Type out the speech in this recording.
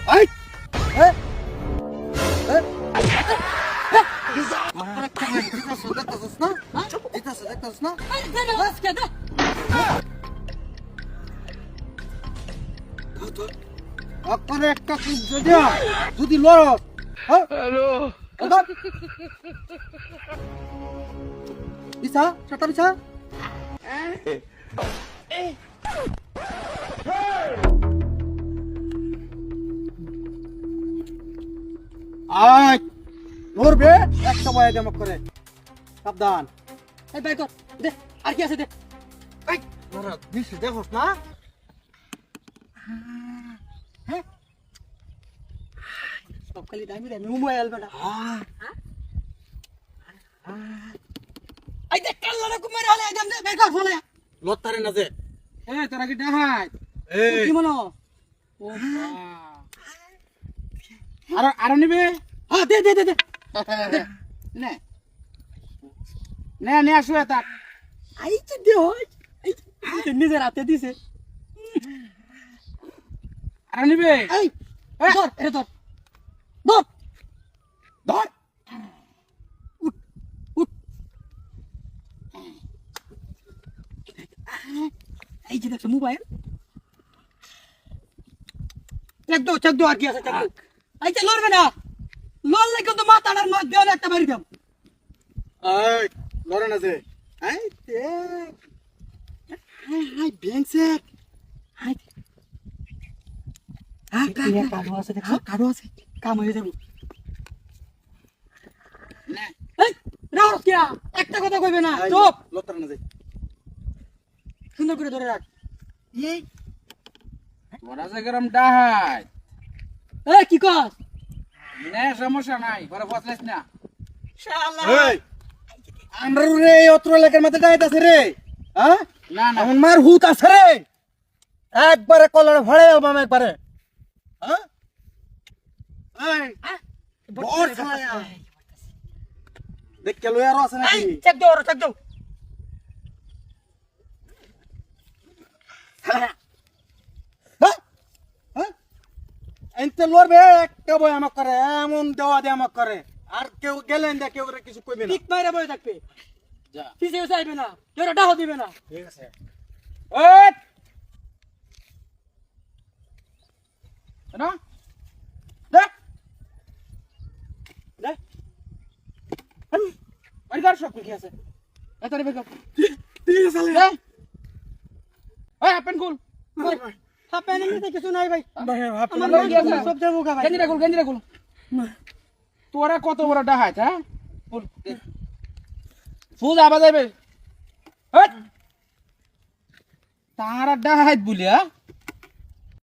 এই এই এই দেখতেছিস না দেখতেছিস না আপনার একটা যদি লড়স হ্যালো বিছা চারটা বিছা আয় লড়বে একটা বয়া জমা করে সাবধান এই বাই কর দে আর কি আছে দে এই লড়া দিস দেখোস না হ্যাঁ সব খালি দামি দামি মোবাইল বেটা এই দেখ কাল্লা না কুমার হলে একদম দে বাই কর ফলে লড়তারে না যে এই তোরা কি ডাহাই এই কি মনো ও আর নিবে হ্যাঁ দে দে দে দে নে নে নে আসো এটা আই কি দে হয় এই নিজের হাতে দিছে আর নিবে এই ধর এটা ধর ধর ধর উঠ উঠ এই যে দেখছো মোবাইল চেক দো আর কি আছে চেক দো এই যে লড়বে না লড়লে কিন্তু মাথাটার মধ্যে একটা মারি দাম এই লড়ে না যে এই হাই ব্যাংসে হাই কার্ড আছে দেখো কার্ড আছে কাম হয়ে যাবে না এই রাও কিয়া একটা কথা কইবে না চুপ লড়তারে না যে সুন্দর করে ধরে রাখ এই ওরা যে গরম ডাহাই এই কি কস না সমস্যা নাই পরে বসলেস না শালা এই আমরা রে অত্র এলাকার মধ্যে ডাইত আছে রে হ্যাঁ না না এমন মার হুত আছে রে একবারে কলর ভরে আলবাম একবারে হ্যাঁ এই বড় ছায়া দেখ কে লয়ার আছে নাকি এই চেক দাও চেক দাও হ্যাঁ হ্যাঁ এনতে লড়বে একটা বই আমাক করে এমন দেওয়া দে আমাক করে আর কেউ গেলেন দে কেউ কিছু কইবে না ঠিক মাইরা বই থাকবে যা পিছে চাইবে না কেউ ডাহ দিবে না ঠিক আছে ওই না দেখ দেখ বাড়ি কর সব কি আছে এত রে বেকর ঠিক আছে দেখ ওই আপেন কুল হাপেন এমনিতে কিছু নাই ভাই ভাই আমার লোক আছে। সব যাবো ভাই গেঞ্জিরা কুল তোরা কত বড় ডাহাই হ্যাঁ কুল ফুল আবা যাবে তারা ডাহাই বলি হ্যাঁ